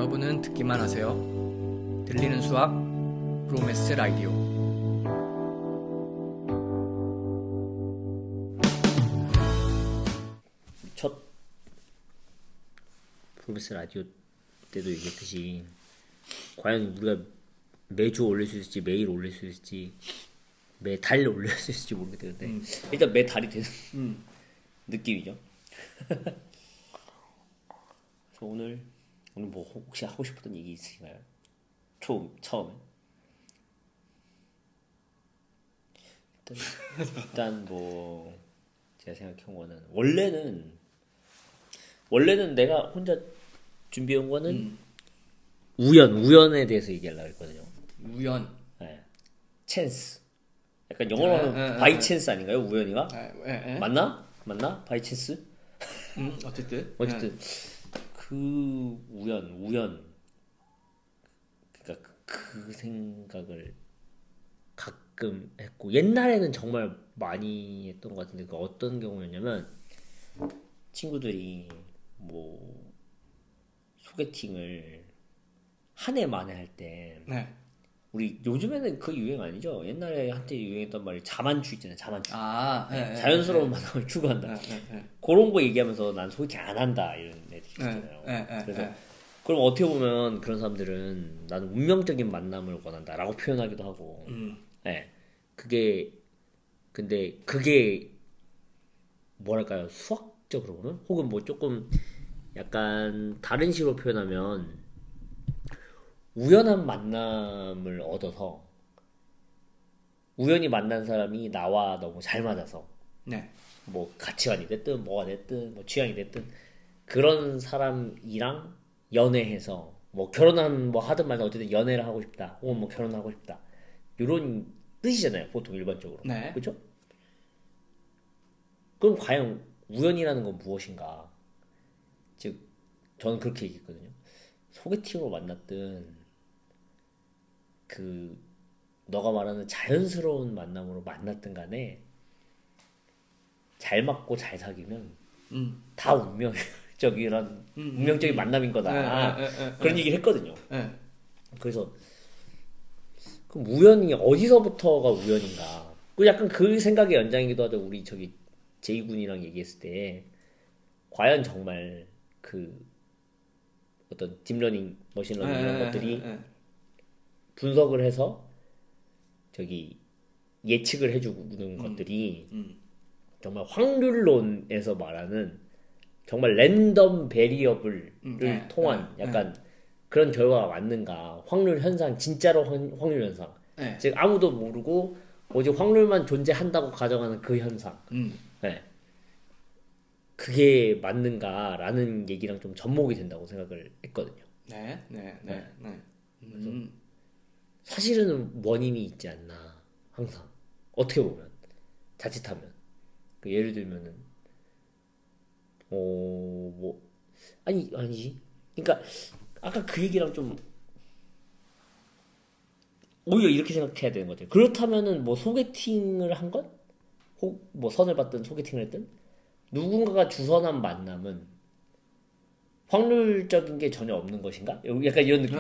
여러분은 듣기만 하세요. 들리는 수학 브로메스 라디오. 첫 프로메스 라디오 때도 얘기했듯이 과연 우리가 매주 올릴 수 있을지 매일 올릴 수 있을지 매달 올릴 수 있을지 모르겠는데 일단 매달이 되는 느낌이죠. 그래서 오늘 뭐 혹시 하고 싶었던 얘기 있으신가요? 처음에 일단 뭐 제가 생각한 거는 원래는 내가 혼자 준비한 거는 우연에 대해서 얘기하려고 했거든요. 우연. 네. 찬스. 약간 영어로는 바이 찬스 아닌가요? 우연이가? 맞나? 바이 찬스? 어쨌든 그 우연. 그러니까 그 생각을 가끔 했고 옛날에는 정말 많이 했던 것 같은데 그 어떤 경우였냐면 친구들이 뭐 소개팅을 한 해 만에 할 때 우리 요즘에는 그 유행 아니죠? 옛날에 한때 유행했던 말이 자만추 있잖아요. 자만추. 자연스러운 만남을 추구한다. 그런 거 얘기하면서 난 소개팅 안 한다 이런 애들이 있잖아요. 그래서 그럼 어떻게 보면 그런 사람들은 나는 운명적인 만남을 원한다라고 표현하기도 하고. 네. 근데 그게 뭐랄까요? 수학적으로 보면 혹은 뭐 조금 약간 다른 식으로 표현하면 우연한 만남을 얻어서 우연히 만난 사람이 나와 너무 잘 맞아서 뭐 가치관이 됐든 뭐가 됐든 뭐 취향이 됐든 그런 사람이랑 연애해서 뭐 결혼한 뭐 하든 말든 어쨌든 연애를 하고 싶다 혹은 뭐 결혼하고 싶다 이런 뜻이잖아요 보통 일반적으로. 그렇죠? 그럼 과연 우연이라는 건 무엇인가? 즉 저는 그렇게 얘기했거든요. 소개팅으로 만났든 그 너가 말하는 자연스러운 만남으로 만났든 간에 잘 맞고 잘 사귀면 다 운명적인 만남인 거다. 그런 얘기를 했거든요. 그래서 그럼 우연이 어디서부터가 우연인가? 그 약간 그 생각의 연장이기도 하죠. 우리 저기 제이군이랑 얘기했을 때 과연 정말 그 어떤 딥러닝, 머신러닝 이런 것들이 분석을 해서 저기 예측을 해주는 것들이 정말 확률론에서 말하는 정말 랜덤 베리어블을 통한 약간 그런 결과가 맞는가? 확률 현상, 진짜로 확률 현상. 즉 아무도 모르고 오직 확률만 존재한다고 가정하는 그 현상. 네. 그게 맞는가라는 얘기랑 좀 접목이 된다고 생각을 했거든요. 그래서 사실은 원인이 있지 않나 항상 어떻게 보면 자칫하면 그 예를 들면은 뭐 아니지 그러니까 아까 그 얘기랑 좀 오히려 이렇게 생각해야 되는 것 같아요. 그렇다면은 뭐 소개팅을 한 건? 혹 뭐 선을 받든 소개팅을 했든 누군가가 주선한 만남은 확률적인 게 전혀 없는 것인가? 약간 이런 느낌.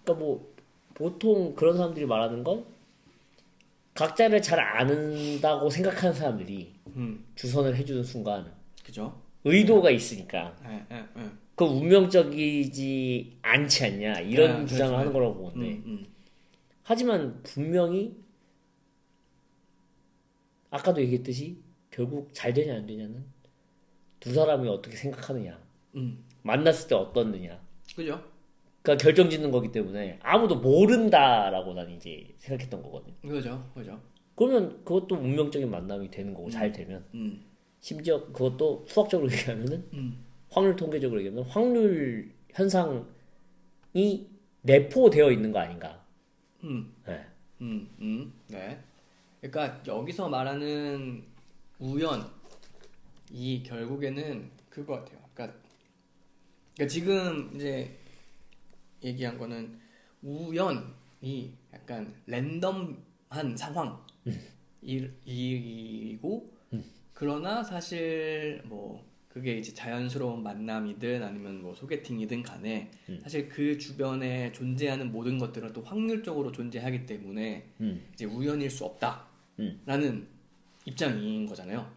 그러니까 뭐 보통 그런 사람들이 말하는 건 각자를 잘 아는다고 생각하는 사람들이 주선을 해주는 순간 그죠? 의도가 있으니까 그 운명적이지 않지 않냐 이런 주장을 하는 거라고 보는데 하지만 분명히 아까도 얘기했듯이 결국 잘 되냐 안 되냐는 두 사람이 어떻게 생각하느냐 만났을 때 어떻느냐 그죠? 그러니까 결정짓는 거기 때문에 아무도 모른다라고 난 이제 생각했던 거거든요. 그죠? 그러면 그것도 운명적인 만남이 되는 거고 잘 되면 심지어 그것도 수학적으로 얘기하면은 확률 통계적으로 얘기하면 확률 현상이 내포되어 있는 거 아닌가. 네. 그러니까 여기서 말하는 우연이 결국에는 그거 같아요. 그러니까 지금 이제 얘기한 거는 우연이 약간 랜덤한 상황이고 그러나 사실 뭐 그게 이제 자연스러운 만남이든 아니면 뭐 소개팅이든 간에 사실 그 주변에 존재하는 모든 것들은 또 확률적으로 존재하기 때문에 이제 우연일 수 없다라는 입장인 거잖아요.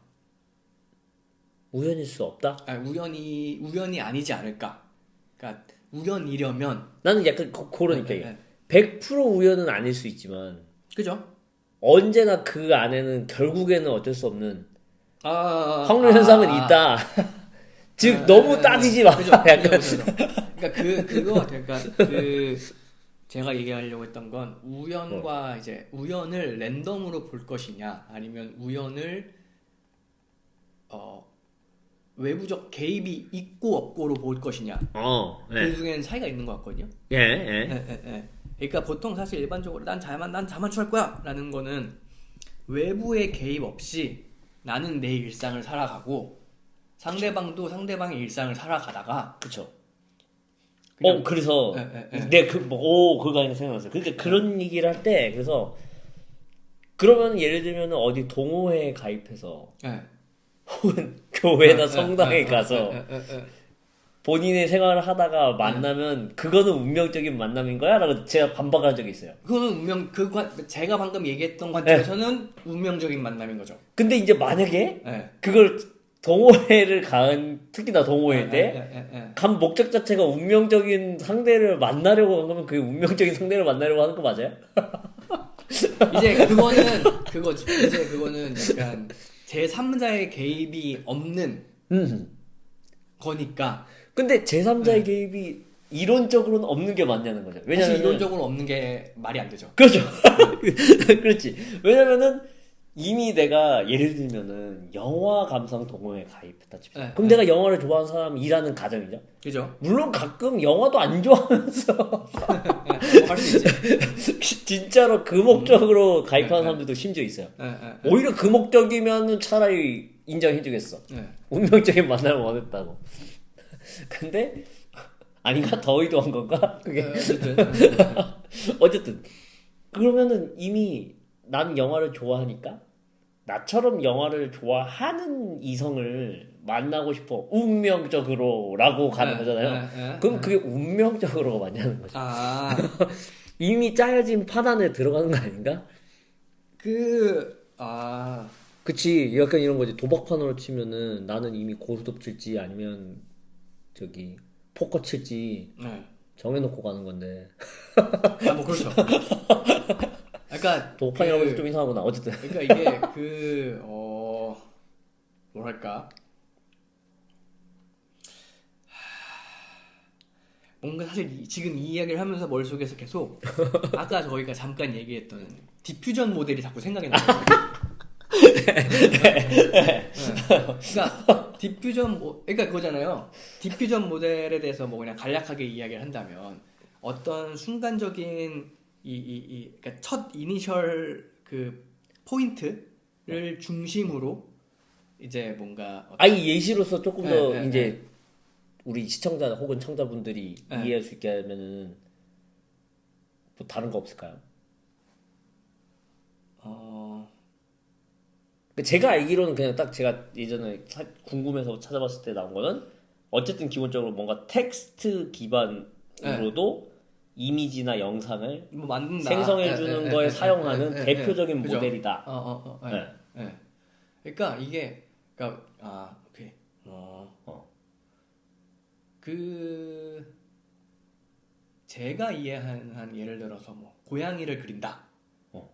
우연일 수 없다? 우연이 아니지 않을까. 그러니까 우연이려면 나는 약간 그런 입장이야. 100% 우연은 아닐 수 있지만 그죠? 언제나 그 안에는 결국에는 어쩔 수 없는 확률 현상은 있다. 즉 너무 따지지 마. 그죠? 그러니까 그거 같아요. 그러니까 제가 얘기하려고 했던 건 우연과 이제 우연을 랜덤으로 볼 것이냐 아니면 우연을 외부적 개입이 있고 없고로 볼 것이냐. 그 중에는 차이가 있는 것 같거든요. 그러니까 보통 사실 일반적으로 난 자만추할 거야 라는 거는 외부의 개입 없이 나는 내 일상을 살아가고 상대방도 상대방의 일상을 살아가다가 그쵸. 그래서 그거 아니라 생각났어요. 그러니까 그런 얘기를 할 때 그래서 그러면 예를 들면 어디 동호회에 가입해서 혹은 교회나 성당에 가서 본인의 생활을 하다가 만나면 그거는 운명적인 만남인 거야? 라고 제가 반박한 적이 있어요. 그거는 제가 방금 얘기했던 관점에서는 운명적인 만남인 거죠. 근데 이제 만약에 그걸 동호회를 특히나 동호회 때 간 목적 자체가 운명적인 상대를 만나려고 한 거면 그게 운명적인 상대를 만나려고 하는 거 맞아요? 이제 그거는 약간 제3자의 개입이 없는 거니까. 근데 제3자의 개입이 이론적으로는 없는 게 맞냐는 거죠. 왜냐면 이론적으로 없는 게 말이 안 되죠. 그렇죠. 그렇지. 왜냐면은 이미 내가 예를 들면은 영화 감상 동호회에 가입했다 칩시다. 그럼 내가 영화를 좋아하는 사람이라는 가정이죠. 그죠. 물론 가끔 영화도 안 좋아하면서 할 수 있지. 진짜로 그 목적으로 가입하는 사람들도 심지어 있어요. 오히려 그 목적이면 차라리 인정해주겠어. 운명적인 만남을 원했다고. 근데 아닌가? 더 의도한 건가? 그게 어쨌든 그러면은 이미 난 영화를 좋아하니까 나처럼 영화를 좋아하는 이성을 만나고 싶어 운명적으로 라고 가는 거잖아요. 그럼 그게 운명적으로가 맞냐는 거죠. 이미 짜여진 판 안에 들어가는 거 아닌가? 그치. 약간 이런 거지. 도박판으로 치면은 나는 이미 고스톱 칠지 아니면 저기 포커 칠지 정해놓고 가는 건데. 뭐 그렇죠. 그러니까 도박판이라고 해서 좀 이상하구나. 어쨌든. 그러니까 이게 뭐랄까. 뭔가 사실 지금 이 이야기를 하면서 머릿속에서 계속 아까 저희가 잠깐 얘기했던 디퓨전 모델이 자꾸 생각이 나요. 그러니까 그러니까 그거잖아요. 디퓨전 모델에 대해서 뭐 그냥 간략하게 이야기를 한다면 어떤 순간적인 그러니까 첫 이니셜 그 포인트를 중심으로 이제 뭔가 예시로서 조금 더 이제 우리 시청자 혹은 청자분들이 이해할 수 있게 하면은 뭐 다른 거 없을까요? 제가 알기로는 그냥 딱 제가 예전에 궁금해서 찾아봤을 때 나온 거는 어쨌든 기본적으로 뭔가 텍스트 기반으로도 이미지나 영상을 뭐 만든다. 생성해주는 거에 사용하는 대표적인 그죠? 모델이다. 그러니까 이게 오케이. 제가 이해한 예를 들어서 뭐 고양이를 그린다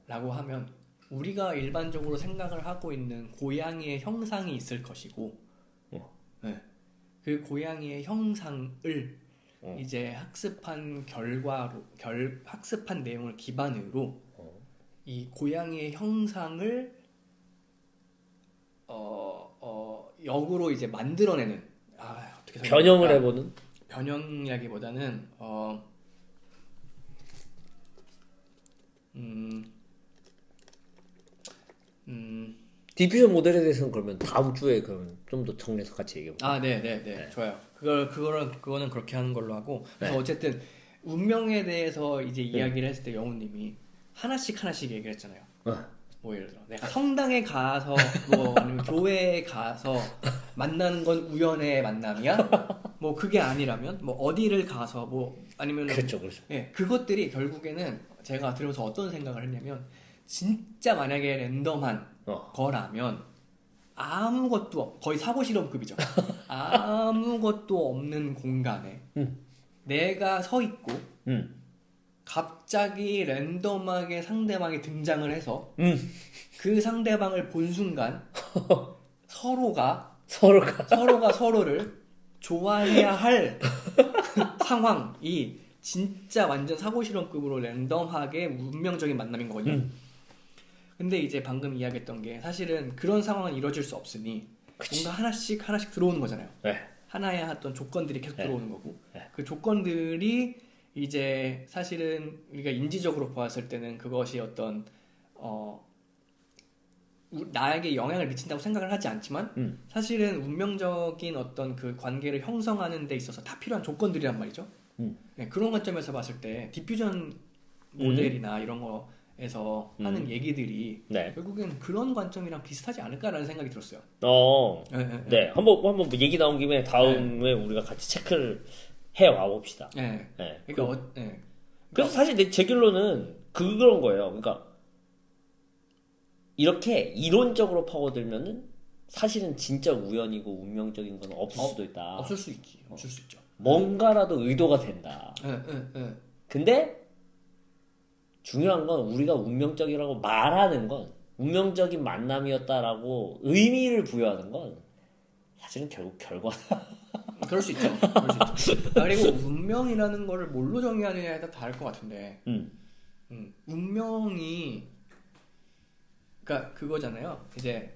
라고 하면 우리가 일반적으로 생각을 하고 있는 고양이의 형상이 있을 것이고 그 고양이의 형상을 이제 학습한 학습한 내용을 기반으로 이 고양이의 형상을 역으로 이제 만들어내는 어떻게 변형을 해보는 변형이라기보다는 디퓨전 모델에 대해서는 그러면 다음 주에 그럼 좀 더 정리해서 같이 얘기해볼까요? 네. 좋아요. 그거는 그렇게 하는 걸로 하고. 그래서 어쨌든 운명에 대해서 이제 이야기를 했을 때 영훈님이 하나씩 얘기를 했잖아요. 뭐 예를 들어 내가 성당에 가서 뭐 아니면 교회에 가서 만나는 건 우연의 만남이야? 뭐 그게 아니라면 뭐 어디를 가서 뭐 아니면 그렇죠. 예, 그것들이 결국에는 제가 들으면서 어떤 생각을 했냐면 진짜 만약에 랜덤한 거라면 아무것도 거의 사고 실험급이죠. 아무것도 없는 공간에 내가 서 있고 갑자기 랜덤하게 상대방이 등장을 해서 그 상대방을 본 순간 서로가 서로를 좋아해야 할 상황이 진짜 완전 사고 실험급으로 랜덤하게 운명적인 만남인 거거든요. 근데 이제 방금 이야기했던 게 사실은 그런 상황은 이루어질 수 없으니 그치. 뭔가 하나씩 들어오는 거잖아요. 네. 하나의 어떤 조건들이 계속 들어오는 거고 네. 그 조건들이 이제 사실은 우리가 인지적으로 보았을 때는 그것이 어떤 나에게 영향을 미친다고 생각을 하지 않지만 사실은 운명적인 어떤 그 관계를 형성하는 데 있어서 다 필요한 조건들이란 말이죠. 네, 그런 관점에서 봤을 때 디퓨전 모델이나 이런 거에서 하는 얘기들이 네. 결국엔 그런 관점이랑 비슷하지 않을까라는 생각이 들었어요. 네. 한번 얘기 나온 김에 다음에 우리가 같이 체크를 해 와 봅시다. 네. 그러니까 그래서 사실 제 결론은 그런 거예요. 그러니까 이렇게 이론적으로 파고들면은 사실은 진짜 우연이고 운명적인 건 없을 수도 있다. 없을 수 있지. 없을 수 있죠. 뭔가라도 의도가 된다. 근데 중요한 건 우리가 운명적이라고 말하는 건 운명적인 만남이었다라고 의미를 부여하는 건 사실은 결국 결과다. 그럴 수 있죠. 그리고 운명이라는 거를 뭘로 정의하느냐에 따라 다를 것 같은데 운명이 그러니까 그거잖아요. 이제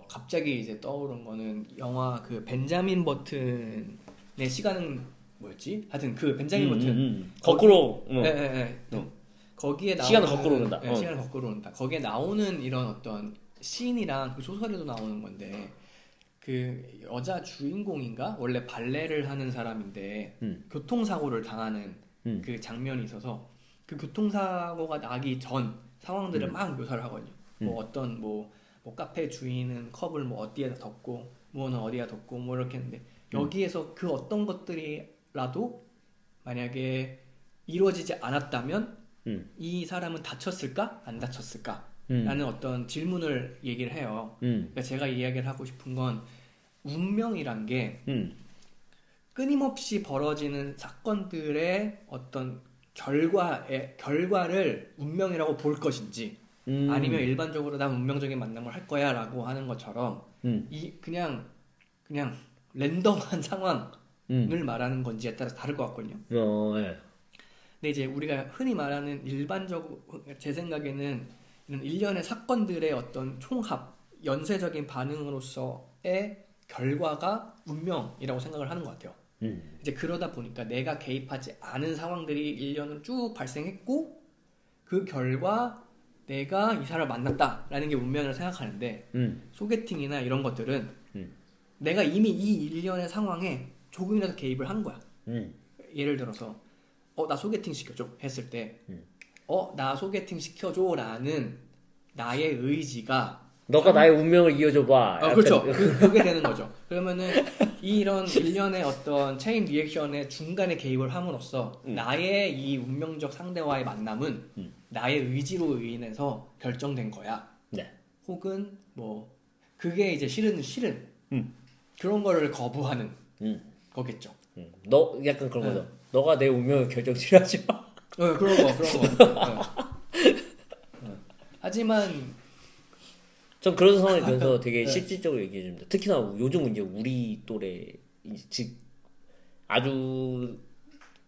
갑자기 이제 떠오른 거는 영화 그 벤자민 버튼의 시간은 뭐였지? 하여튼 그 벤자민 버튼 거꾸로 거기에 나오는 시간을 거꾸로 오른다. 시간을 거꾸로 오른다. 거기에 나오는 이런 어떤 씬이랑 그 소설에도 나오는 건데 그 여자 주인공인가 원래 발레를 하는 사람인데 교통사고를 당하는 그 장면이 있어서 그 교통사고가 나기 전 상황들을 막 묘사를 하거든요. 뭐 어떤 뭐 카페 주인은 컵을 뭐 어디에다 덮고 뭐는 어디에다 덮고 뭐 이렇게 했는데 여기에서 그 어떤 것들이라도 만약에 이루어지지 않았다면 이 사람은 다쳤을까 안 다쳤을까 라는 어떤 질문을 얘기를 해요. 그러니까 제가 이야기를 하고 싶은 건 운명이란 게 끊임없이 벌어지는 사건들의 어떤 결과를 운명이라고 볼 것인지 아니면 일반적으로 난 운명적인 만남을 할 거야 라고 하는 것처럼 그냥 랜덤한 상황을 말하는 건지에 따라서 다를 것 같거든요. 네. 근데 이제 우리가 흔히 말하는 일반적으로 제 생각에는 이런 일련의 사건들의 어떤 총합, 연쇄적인 반응으로서의 결과가 운명이라고 생각을 하는 것 같아요. 이제 그러다 보니까 내가 개입하지 않은 상황들이 일련으로 쭉 발생했고 그 결과 내가 이 사람을 만났다라는 게 운명이라고 생각하는데 소개팅이나 이런 것들은 내가 이미 이 일련의 상황에 조금이라도 개입을 한 거야. 예를 들어서 나 소개팅 시켜줘 했을 때 나 소개팅 시켜줘라는 나의 의지가 너가 나의 운명을 이어줘봐. 그렇죠. 그게 되는 거죠. 그러면은 이런 일련의 어떤 체인 리액션의 중간에 개입을 함으로써 나의 이 운명적 상대와의 만남은 나의 의지로 인해서 결정된 거야. 네. 혹은 뭐 그게 이제 실은 그런 거를 거부하는 거겠죠. 너 약간 그런 거죠. 너가 내 운명을 결정지하지 마. 그런 거. 하지만 전 그런 상황이 돼서 되게 실질적으로 얘기해 줍니다. 특히나 요즘 이제 우리 또래 즉 아주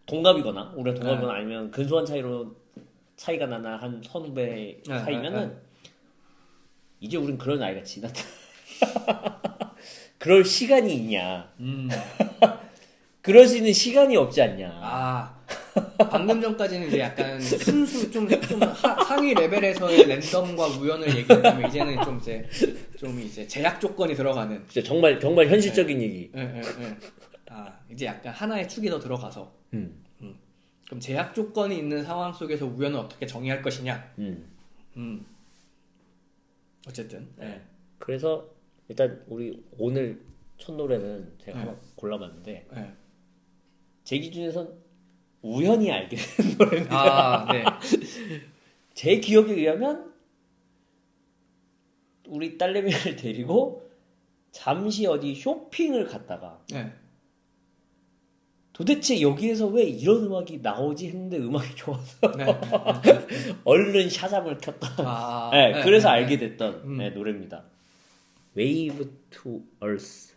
동갑이거나 우리가 동갑이거나 아니면 근소한 차이가 나나 한 선후배 사이면은 이제 우린 그런 나이가 지났다. 그럴 시간이 있냐? 그럴 수 있는 시간이 없지 않냐? 방금 전까지는 이제 약간 순수 좀 상위 레벨에서의 랜덤과 우연을 얘기했다면 이제는 좀 이제 제약 조건이 들어가는. 정말 현실적인 얘기. 이제 약간 하나의 축이 더 들어가서. 그럼 제약 조건이 있는 상황 속에서 우연을 어떻게 정의할 것이냐? 어쨌든. 네. 그래서 일단 우리 오늘 첫 노래는 제가 하나 골라봤는데 제 기준에선 우연히 알게 된 노래입니다. 네. 제 기억에 의하면 우리 딸내미를 데리고 잠시 어디 쇼핑을 갔다가 도대체 여기에서 왜 이런 음악이 나오지 했는데 음악이 좋아서 얼른 샤잠을 켰다. 그래서 알게 됐던 노래입니다. Wave to Earth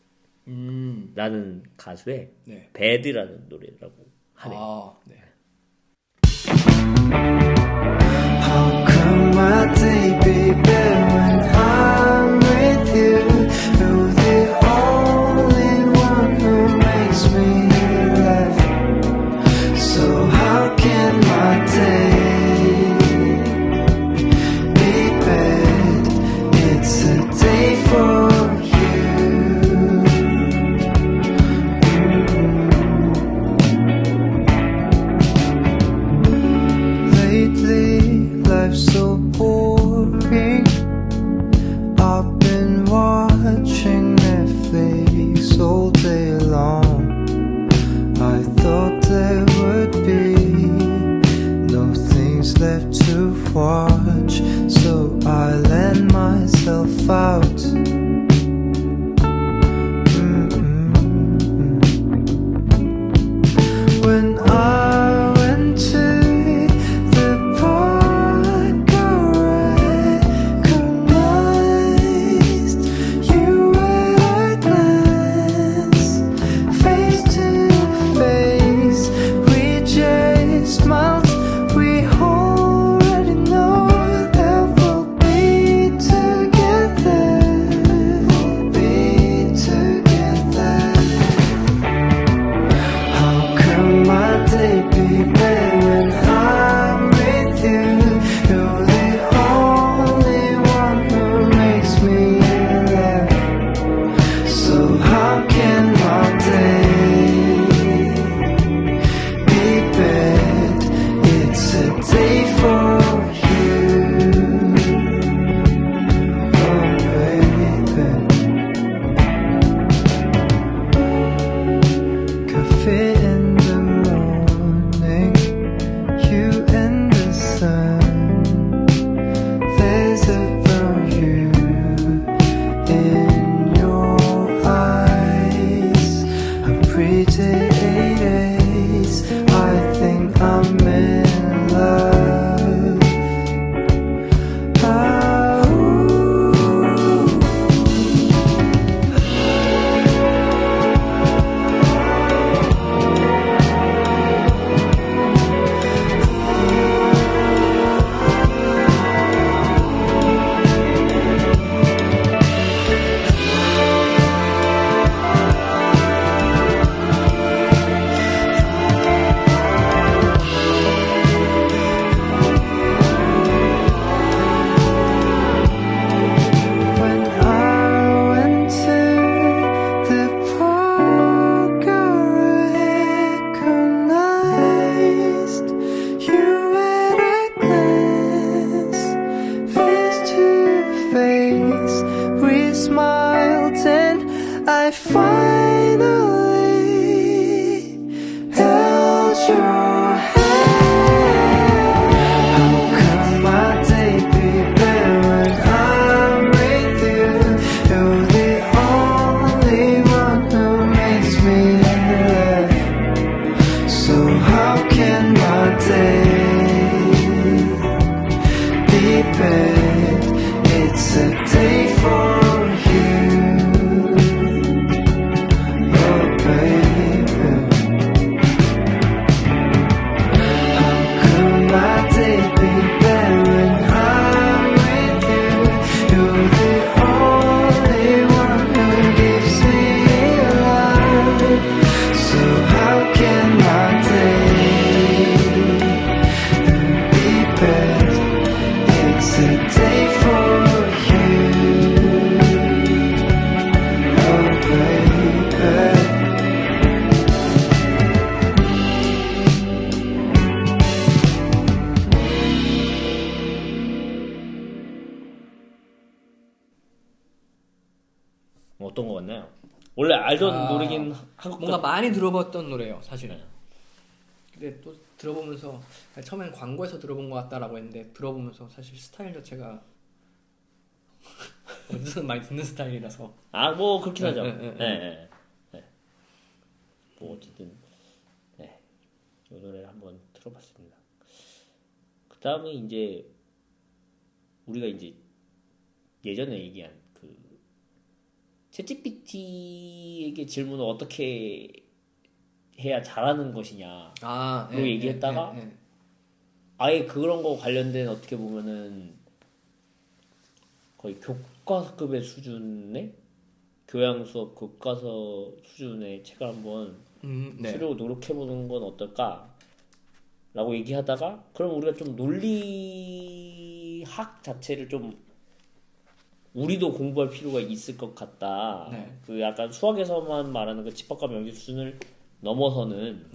라는 가수의 Bad라는 노래라고 하네요. How come my day be better when I'm with you? You're the only one who makes me laugh. So how can my day be bad? It's a day for so boring. I've been watching Netflix all day long. I thought there would be no things left to watch, so I let myself out. When I went to 원래 알던 노래긴 한국 뭔가 많이 들어봤던 노래예요, 사실. 네. 근데 또 들어보면서 처음엔 광고에서 들어본 것 같다라고 했는데 들어보면서 사실 스타일 자체가 어디서 많이 듣는 스타일이라서. 뭐 그렇긴 하죠. 네. 뭐 어쨌든 이 노래를 한번 들어봤습니다. 그 다음에 이제 우리가 이제 예전에 얘기한 그 챗GPT에게 질문을 어떻게 해야 잘하는 것이냐로 얘기했다가 아예 그런 거 관련된 어떻게 보면은 거의 교과서급의 수준의 교양 수업 교과서 수준의 책을 한번 쓰려고 노력해보는 건 어떨까? 라고 얘기하다가 그럼 우리가 좀 논리학 자체를 좀 우리도 공부할 필요가 있을 것 같다. 그 약간 수학에서만 말하는 그 집합과 명시 수준을 넘어서는.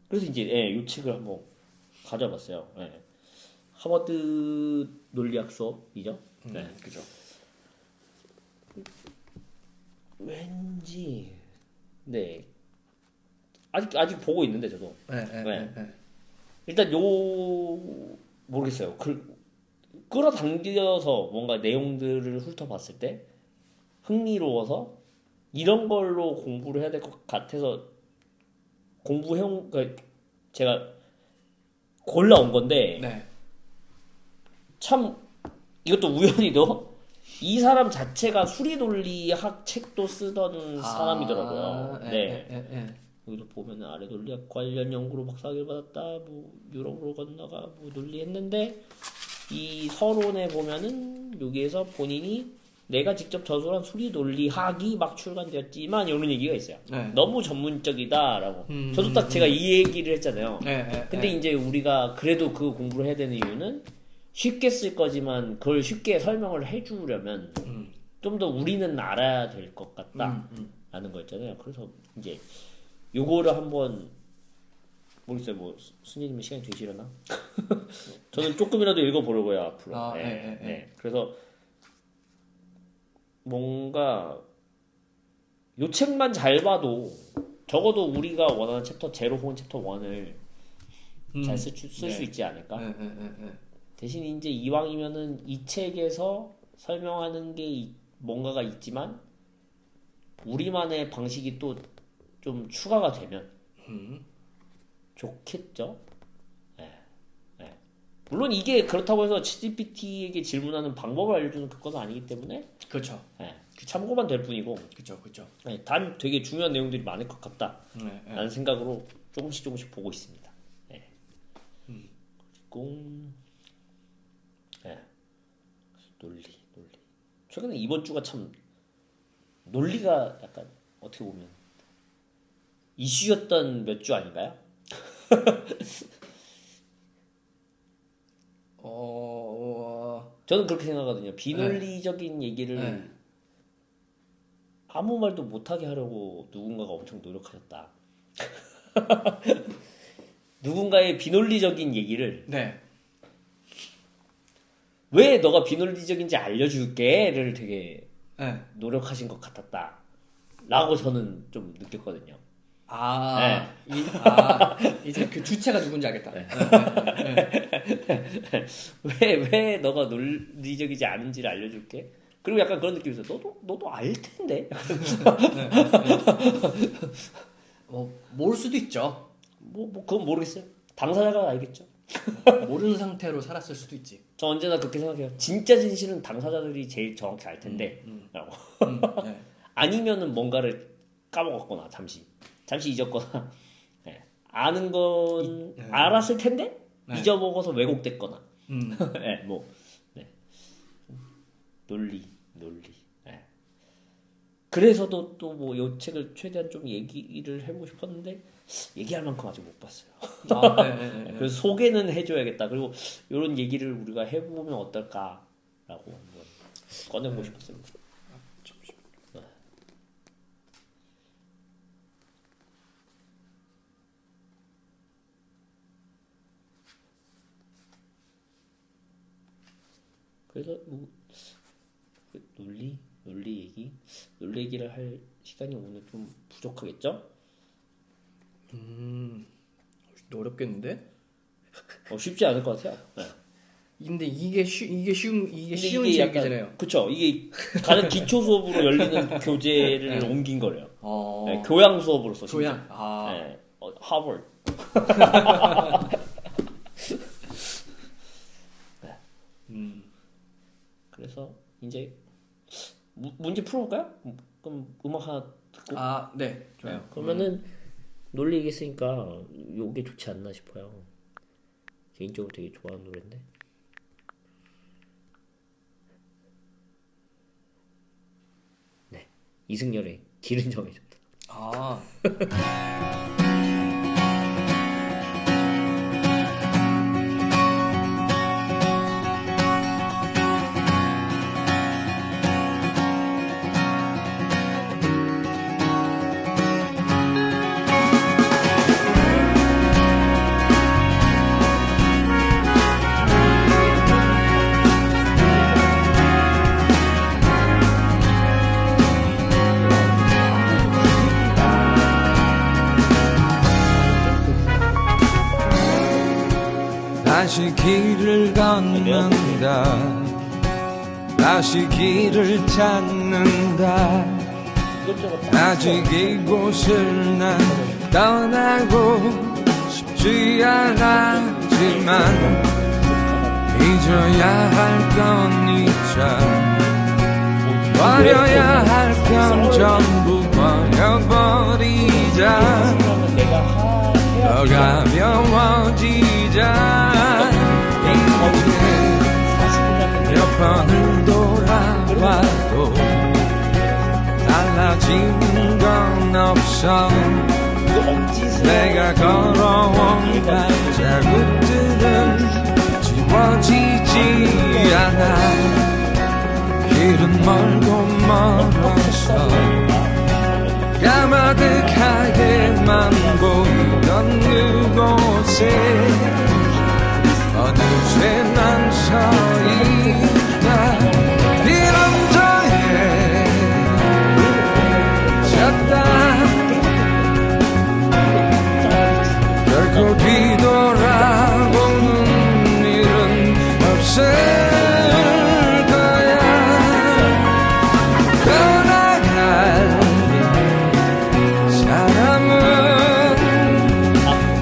그래서 이제 이 책을 한번 가져봤어요. 하버드 논리학 수업이죠. 그죠. 왠지 아직 보고 있는데 저도. 일단 모르겠어요. 끌어당겨서 뭔가 내용들을 훑어봤을 때 흥미로워서 이런 걸로 공부를 해야 될 것 같아서 공부해온 그러니까 제가 골라온 건데 참 이것도 우연히도 이 사람 자체가 수리논리학 책도 쓰던 사람이더라고요. 여기도 보면 아래 논리학 관련 연구로 박사학위를 받았다. 뭐 유럽으로 건너가 뭐 논리했는데 이 서론에 보면은 여기에서 본인이 내가 직접 저술한 수리논리학이 막 출간되었지만 이런 얘기가 있어요. 너무 전문적이다라고. 저도 딱 제가 이 얘기를 했잖아요. 근데 이제 우리가 그래도 그 공부를 해야 되는 이유는 쉽게 쓸 거지만 그걸 쉽게 설명을 해주려면 좀 더 우리는 알아야 될 것 같다라는 거였잖아요. 그래서 이제 요거를 한번 모르겠어요. 뭐 순이님은 시간이 되시려나? 저는 조금이라도 읽어보려고요 앞으로. 그래서 뭔가 요 책만 잘 봐도 적어도 우리가 원하는 챕터 0 혹은 챕터 1을 잘 쓸 수 있지 않을까? 대신 이제 이왕이면은 이 책에서 설명하는 게 뭔가가 있지만 우리만의 방식이 또 좀 추가가 되면 좋겠죠? 물론 이게 그렇다고 해서 ChatGPT에게 질문하는 방법을 알려주는 그건 아니기 때문에 그렇죠. 참고만 될 뿐이고 그렇죠. 단 되게 중요한 내용들이 많을 것 같다라는 생각으로 조금씩 보고 있습니다. 그리고 논리 최근에 이번 주가 참 논리가 약간 어떻게 보면 이슈였던 몇 주 아닌가요? 저는 그렇게 생각하거든요. 비논리적인 얘기를 아무 말도 못하게 하려고 누군가가 엄청 노력하셨다. 누군가의 비논리적인 얘기를 왜 너가 비논리적인지 알려줄게를 되게 노력하신 것 같았다 라고 저는 좀 느꼈거든요. 이제 그 주체가 누군지 알겠다. 왜 너가 논리적이지 않은지를 알려줄게. 그리고 약간 그런 느낌이 있어요. 너도 알 텐데. 모를 수도 있죠. 그건 모르겠어요. 당사자가 알겠죠. 모르는 상태로 살았을 수도 있지. 저 언제나 그렇게 생각해요. 진짜 진실은 당사자들이 제일 정확히 알 텐데. 라고. 아니면은 뭔가를 까먹었거나 잠시 잊었거나 아는 건 알았을 텐데 잊어먹어서 왜곡됐거나 논리 그래서도 또 뭐 이 책을 최대한 좀 얘기를 해보고 싶었는데 얘기할 만큼 아직 못 봤어요. 그래서 소개는 해줘야겠다. 그리고 이런 얘기를 우리가 해보면 어떨까라고 한번 꺼내보고 싶었습니다. 그래서 논리 논리 얘기를 할 시간이 오늘 좀 부족하겠죠? 어렵겠는데? 쉽지 않을 것 같아요. 네. 근데 이게 쉬운 얘기잖아요. 그쵸. 이게 가장 기초 수업으로 열리는 교재를 옮긴 거래요. 네, 교양 수업으로서. 교양. 네. 하버드. 네. 그래서 이제 문제 풀어볼까요? 그럼 음악 하나 듣고. 네. 좋아요. 그러면은 논리 얘기했으니까 요게 좋지 않나 싶어요. 개인적으로 되게 좋아하는 노래인데. 네. 이승열의 길은 정해졌다. 다시 길을 걷는다 다시 길을 찾는다 아직 이곳을 난 떠나고 싶지 않았지만 잊어야 할 건 잊자 버려야 할 건 전부 버려버리자 더 가벼워지자 이제 몇 번을 돌아와도 달라진 건 없어 내가 걸어온 발자국들은 지워지지 않아 길은 멀고 멀어서 까마득하게만 보이던 그곳에 어느새 난 서있다 비런저에 졌다 결코 뒤돌아보는 일은 없을 거야 떠나갈 사람은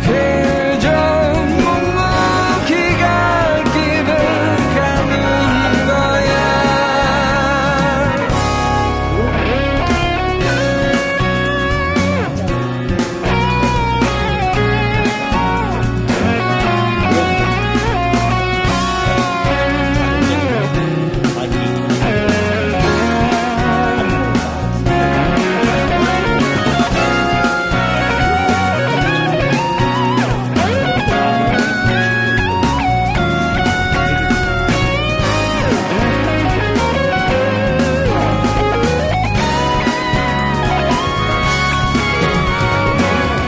그저 묵묵히 갈 길을 가는 거야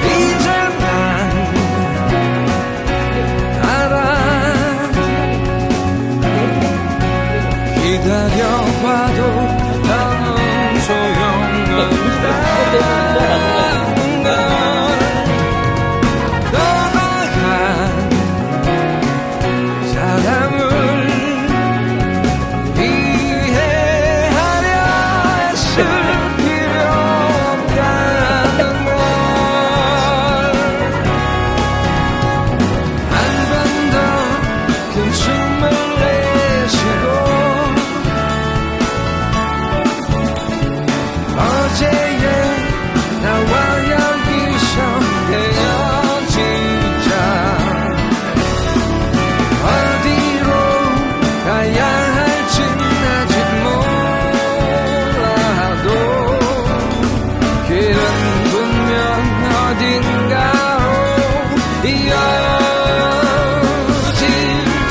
이제 난 알아 기다려봐도 나는 소용없다는 걸 떠나간 사람을 이해하려 애쓸 필요 없다는 걸 한 번 더 큰 숨을 내쉬고 어제의 나와 여기서 헤어지자 어디로 가야 할진 아직 몰라도 길은 분명 어딘가로 이어질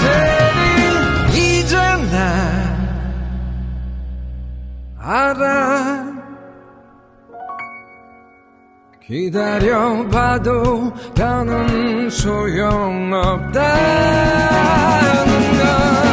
테니 이제 나 알아 기다려봐도 더는 소용없다는 걸